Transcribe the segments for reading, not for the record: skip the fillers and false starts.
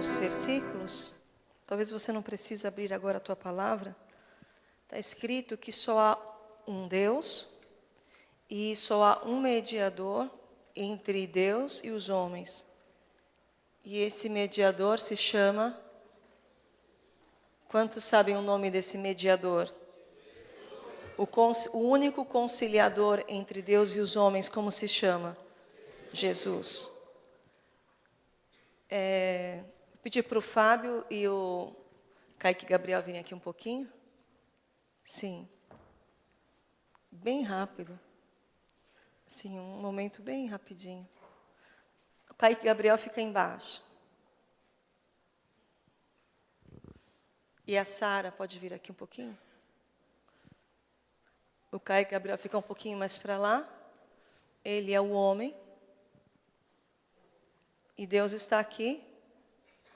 alguns versículos, talvez você não precise abrir agora a tua palavra. Está escrito que só há um Deus e só há um mediador entre Deus e os homens. E esse mediador se chama... Quantos sabem o nome desse mediador? O único conciliador entre Deus e os homens, como se chama? Jesus. Vou pedir para o Fábio e o Kaique Gabriel virem aqui um pouquinho. Sim. Bem rápido. Sim, um momento bem rapidinho. O Kaique Gabriel fica embaixo. E a Sara pode vir aqui um pouquinho? O Kaique Gabriel fica um pouquinho mais para lá. Ele é o homem. E Deus está aqui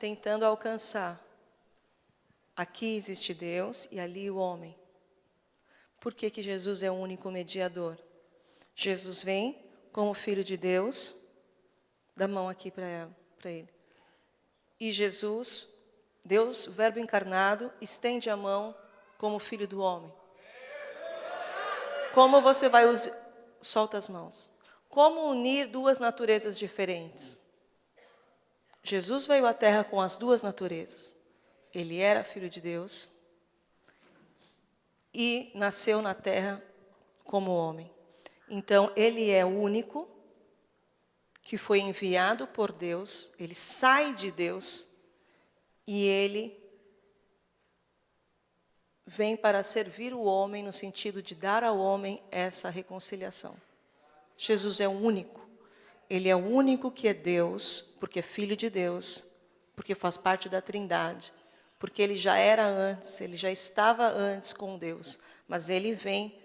tentando alcançar. Aqui existe Deus e ali o homem. Por que que Jesus é o único mediador? Jesus vem como Filho de Deus. Dá a mão aqui para ele. E Jesus, Deus, o Verbo encarnado, estende a mão como Filho do homem. Como você vai usar... Solta as mãos. Como unir duas naturezas diferentes? Jesus veio à Terra com as duas naturezas. Ele era Filho de Deus e nasceu na Terra como homem. Então, ele é o único que foi enviado por Deus, ele sai de Deus e ele vem para servir o homem no sentido de dar ao homem essa reconciliação. Jesus é o único. Ele é o único que é Deus, porque é Filho de Deus, porque faz parte da Trindade, porque ele já era antes, ele já estava antes com Deus, mas ele vem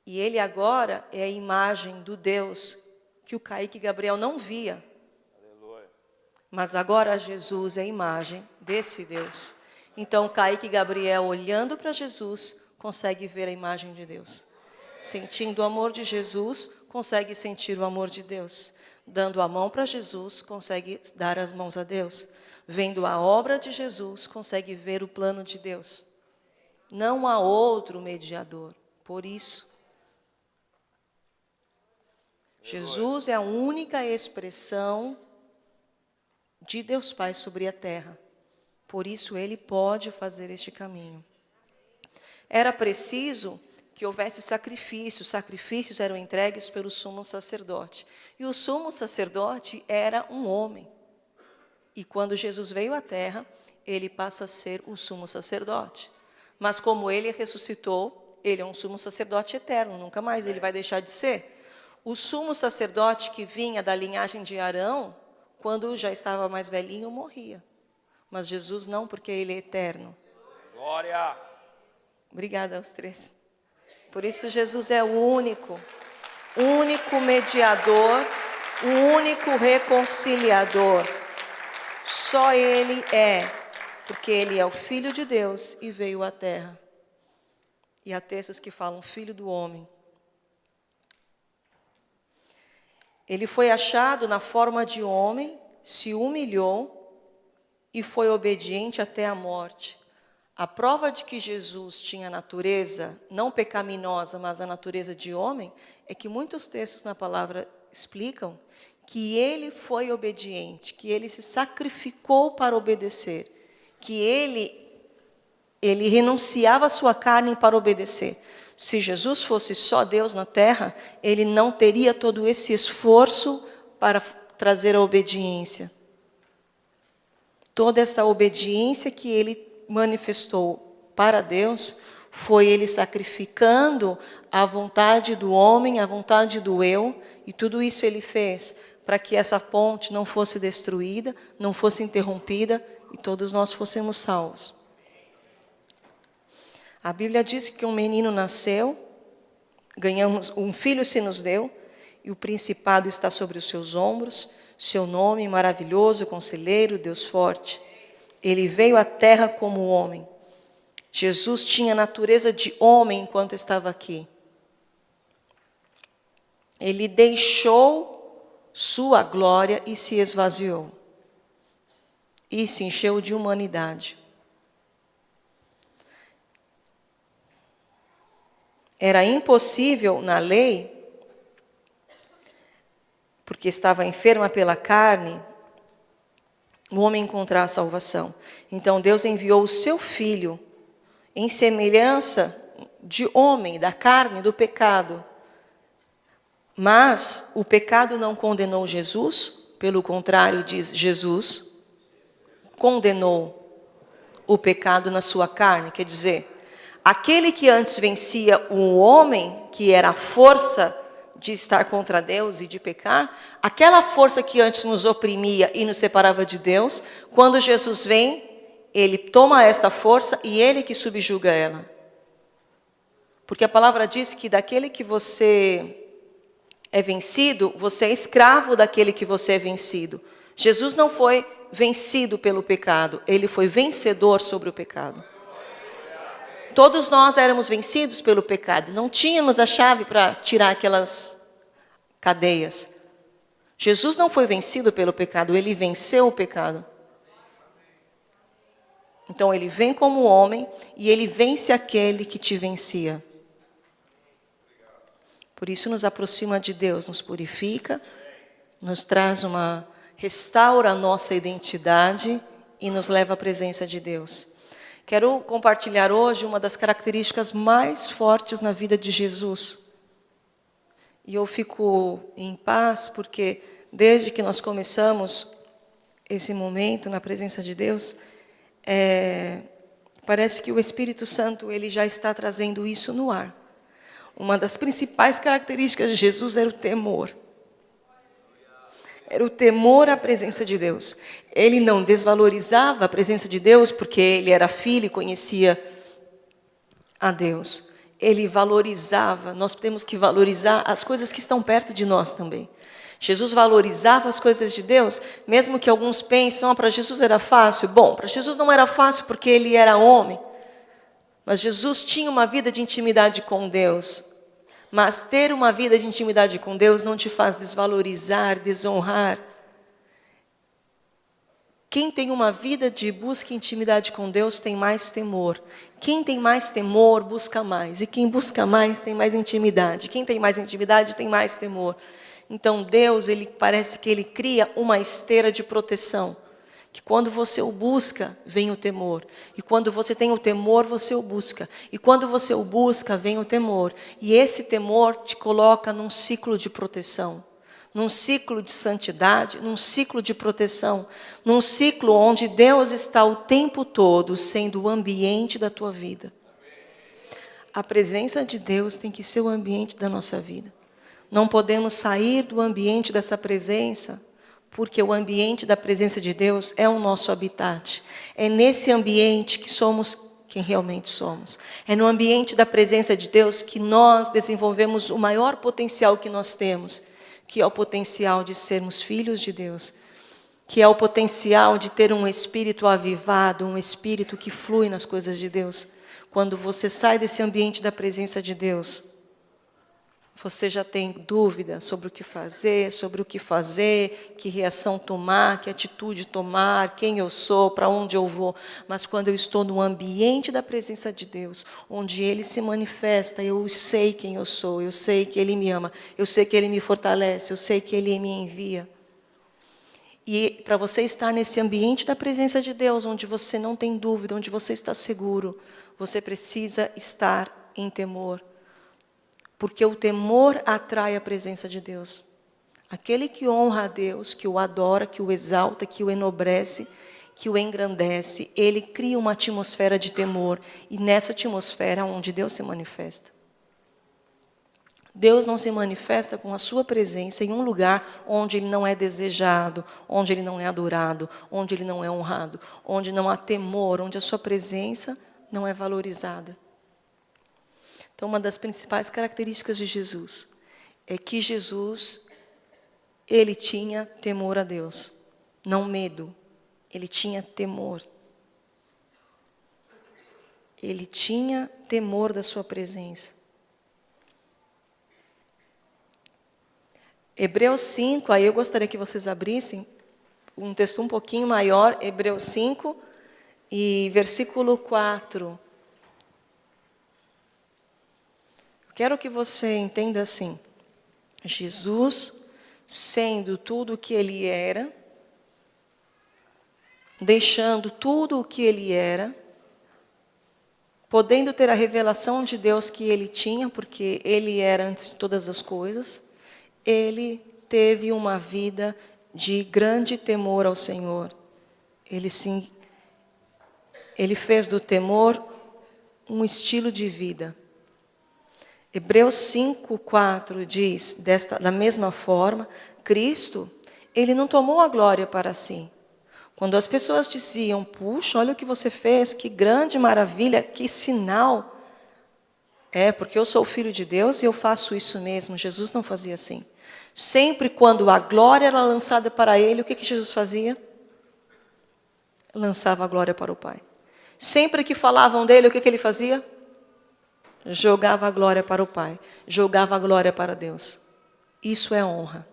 e ele agora é a imagem do Deus que o Kaique Gabriel não via. Aleluia. Mas agora Jesus é a imagem desse Deus. Então, Kaique Gabriel, olhando para Jesus, consegue ver a imagem de Deus. Sentindo o amor de Jesus, consegue sentir o amor de Deus. Dando a mão para Jesus, consegue dar as mãos a Deus. Vendo a obra de Jesus, consegue ver o plano de Deus. Não há outro mediador. Por isso, Jesus é a única expressão de Deus Pai sobre a terra. Por isso, ele pode fazer este caminho. Era preciso que houvesse sacrifícios. Sacrifícios eram entregues pelo sumo sacerdote. E o sumo sacerdote era um homem. E quando Jesus veio à terra, ele passa a ser o sumo sacerdote. Mas como ele ressuscitou, ele é um sumo sacerdote eterno, nunca mais ele vai deixar de ser. O sumo sacerdote que vinha da linhagem de Arão, quando já estava mais velhinho, morria. Mas Jesus não, porque ele é eterno. Glória! Obrigada aos três. Por isso Jesus é o único mediador, o único reconciliador. Só ele é, porque ele é o Filho de Deus e veio à terra. E há textos que falam Filho do homem. Ele foi achado na forma de homem, se humilhou e foi obediente até a morte. A prova de que Jesus tinha a natureza, não pecaminosa, mas a natureza de homem, é que muitos textos na palavra explicam que ele foi obediente, que ele se sacrificou para obedecer, que ele renunciava a sua carne para obedecer. Se Jesus fosse só Deus na terra, ele não teria todo esse esforço para trazer a obediência. Toda essa obediência que ele manifestou para Deus, foi ele sacrificando a vontade do homem, a vontade do eu, e tudo isso ele fez para que essa ponte não fosse destruída, não fosse interrompida, e todos nós fôssemos salvos. A Bíblia diz que um menino nasceu, um filho se nos deu, e o principado está sobre os seus ombros, seu nome maravilhoso, conselheiro, Deus forte. Ele veio à terra como homem. Jesus tinha a natureza de homem enquanto estava aqui. Ele deixou sua glória e se esvaziou. e se encheu de humanidade. Era impossível na lei, porque estava enferma pela carne, o homem encontrar a salvação. Então Deus enviou o seu Filho em semelhança de homem, da carne, do pecado. Mas o pecado não condenou Jesus, pelo contrário, diz Jesus, condenou o pecado na sua carne. Quer dizer, aquele que antes vencia o homem, que era a força de estar contra Deus e de pecar, aquela força que antes nos oprimia e nos separava de Deus, quando Jesus vem, ele toma esta força e ele que subjuga ela. Porque a palavra diz que daquele que você é vencido, você é escravo daquele que você é vencido. Jesus não foi vencido pelo pecado, ele foi vencedor sobre o pecado. Todos nós éramos vencidos pelo pecado, não tínhamos a chave para tirar aquelas cadeias. Jesus não foi vencido pelo pecado, ele venceu o pecado. Então ele vem como homem e ele vence aquele que te vencia. Por isso nos aproxima de Deus, nos purifica, nos traz restaura a nossa identidade e nos leva à presença de Deus. Quero compartilhar hoje uma das características mais fortes na vida de Jesus. E eu fico em paz porque desde que nós começamos esse momento na presença de Deus, parece que o Espírito Santo ele já está trazendo isso no ar. Uma das principais características de Jesus era o temor. Era o temor à presença de Deus. Ele não desvalorizava a presença de Deus porque ele era filho e conhecia a Deus. Ele valorizava, nós temos que valorizar as coisas que estão perto de nós também. Jesus valorizava as coisas de Deus, mesmo que alguns pensam, para Jesus era fácil. Bom, para Jesus não era fácil porque ele era homem. Mas Jesus tinha uma vida de intimidade com Deus. Mas ter uma vida de intimidade com Deus não te faz desvalorizar, desonrar. Quem tem uma vida de busca e intimidade com Deus tem mais temor. Quem tem mais temor, busca mais. E quem busca mais, tem mais intimidade. Quem tem mais intimidade, tem mais temor. Então Deus, parece que Ele cria uma esteira de proteção. Que quando você o busca, vem o temor. E quando você tem o temor, você o busca. E quando você o busca, vem o temor. E esse temor te coloca num ciclo de proteção. Num ciclo de santidade, num ciclo de proteção. Num ciclo onde Deus está o tempo todo sendo o ambiente da tua vida. A presença de Deus tem que ser o ambiente da nossa vida. Não podemos sair do ambiente dessa presença, porque o ambiente da presença de Deus é o nosso habitat. É nesse ambiente que somos quem realmente somos. É no ambiente da presença de Deus que nós desenvolvemos o maior potencial que nós temos, que é o potencial de sermos filhos de Deus, que é o potencial de ter um espírito avivado, um espírito que flui nas coisas de Deus. Quando você sai desse ambiente da presença de Deus, você já tem dúvida sobre o que fazer, que reação tomar, que atitude tomar, quem eu sou, para onde eu vou. Mas quando eu estou no ambiente da presença de Deus, onde Ele se manifesta, eu sei quem eu sou, eu sei que Ele me ama, eu sei que Ele me fortalece, eu sei que Ele me envia. E para você estar nesse ambiente da presença de Deus, onde você não tem dúvida, onde você está seguro, você precisa estar em temor. Porque o temor atrai a presença de Deus. Aquele que honra a Deus, que o adora, que o exalta, que o enobrece, que o engrandece, ele cria uma atmosfera de temor. E nessa atmosfera é onde Deus se manifesta. Deus não se manifesta com a sua presença em um lugar onde Ele não é desejado, onde Ele não é adorado, onde Ele não é honrado, onde não há temor, onde a sua presença não é valorizada. Então, uma das principais características de Jesus é que Jesus, Ele tinha temor a Deus, não medo, Ele tinha temor. Ele tinha temor da sua presença. Hebreus 5, aí eu gostaria que vocês abrissem, um texto um pouquinho maior, Hebreus 5 e versículo 4. Quero que você entenda assim: Jesus, sendo tudo o que ele era, deixando tudo o que ele era, podendo ter a revelação de Deus que ele tinha, porque ele era antes de todas as coisas, ele teve uma vida de grande temor ao Senhor. Ele fez do temor um estilo de vida. Hebreus 5:4 diz, da mesma forma, Cristo, ele não tomou a glória para si. Quando as pessoas diziam, puxa, olha o que você fez, que grande maravilha, que sinal. Porque eu sou o Filho de Deus e eu faço isso mesmo. Jesus não fazia assim. Sempre quando a glória era lançada para ele, o que Jesus fazia? Lançava a glória para o Pai. Sempre que falavam dele, o que ele fazia? Jogava a glória para o Pai. Jogava a glória para Deus. Isso é honra.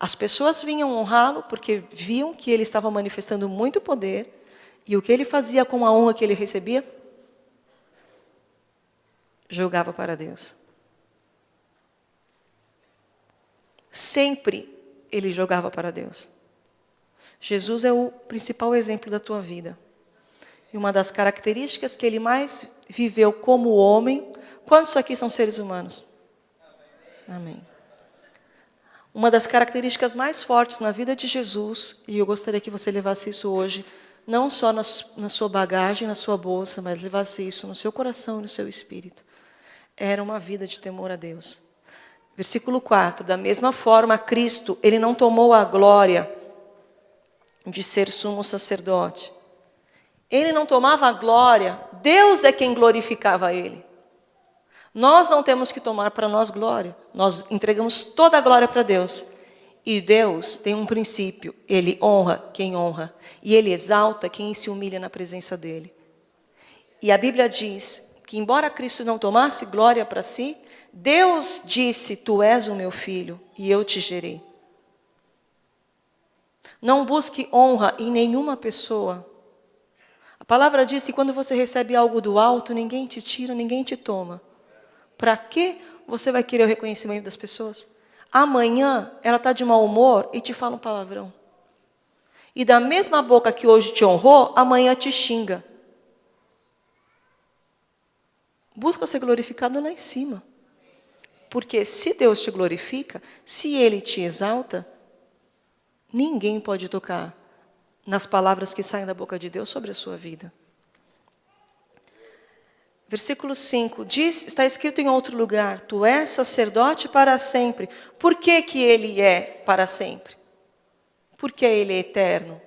As pessoas vinham honrá-lo porque viam que ele estava manifestando muito poder. E o que ele fazia com a honra que ele recebia? Jogava para Deus. Sempre ele jogava para Deus. Jesus é o principal exemplo da tua vida. E uma das características que ele mais viveu como homem. Quantos aqui são seres humanos? Amém. Uma das características mais fortes na vida de Jesus, e eu gostaria que você levasse isso hoje, não só na sua bagagem, na sua bolsa, mas levasse isso no seu coração e no seu espírito, era uma vida de temor a Deus. Versículo 4, da mesma forma, Cristo, ele não tomou a glória de ser sumo sacerdote. Ele não tomava a glória, Deus é quem glorificava ele. Nós não temos que tomar para nós glória. Nós entregamos toda a glória para Deus. E Deus tem um princípio. Ele honra quem honra. E Ele exalta quem se humilha na presença dEle. E a Bíblia diz que, embora Cristo não tomasse glória para si, Deus disse, tu és o meu filho e eu te gerei. Não busque honra em nenhuma pessoa. A palavra diz que quando você recebe algo do alto, ninguém te tira, ninguém te toma. Para que você vai querer o reconhecimento das pessoas? Amanhã ela está de mau humor e te fala um palavrão. E da mesma boca que hoje te honrou, amanhã te xinga. Busca ser glorificado lá em cima. Porque se Deus te glorifica, se Ele te exalta, ninguém pode tocar nas palavras que saem da boca de Deus sobre a sua vida. Versículo 5, está escrito em outro lugar, tu és sacerdote para sempre. Por que que ele é para sempre? Porque ele é eterno.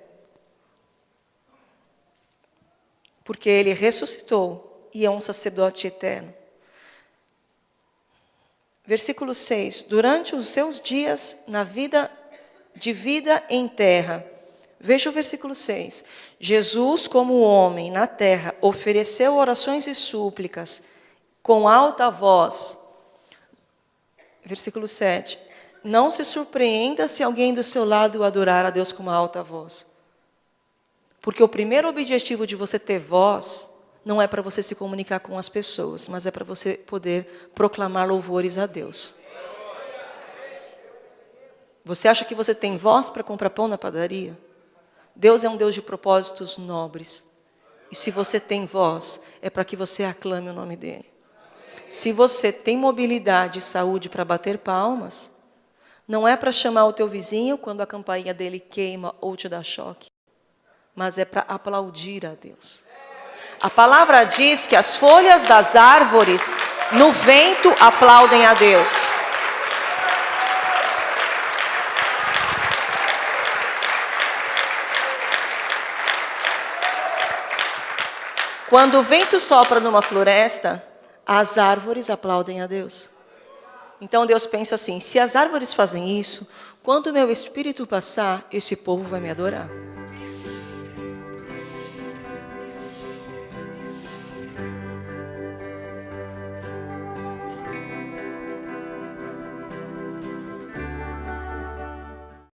Porque ele ressuscitou e é um sacerdote eterno. Versículo 6, durante os seus dias de vida em terra. Veja o versículo 6. Jesus, como homem na terra, ofereceu orações e súplicas com alta voz. Versículo 7. Não se surpreenda se alguém do seu lado adorar a Deus com uma alta voz. Porque o primeiro objetivo de você ter voz não é para você se comunicar com as pessoas, mas é para você poder proclamar louvores a Deus. Você acha que você tem voz para comprar pão na padaria? Deus é um Deus de propósitos nobres. E se você tem voz, é para que você aclame o nome dEle. Se você tem mobilidade e saúde para bater palmas, não é para chamar o teu vizinho quando a campainha dele queima ou te dá choque, mas é para aplaudir a Deus. A palavra diz que as folhas das árvores no vento aplaudem a Deus. Quando o vento sopra numa floresta, as árvores aplaudem a Deus. Então Deus pensa assim, se as árvores fazem isso, quando o meu espírito passar, esse povo vai me adorar.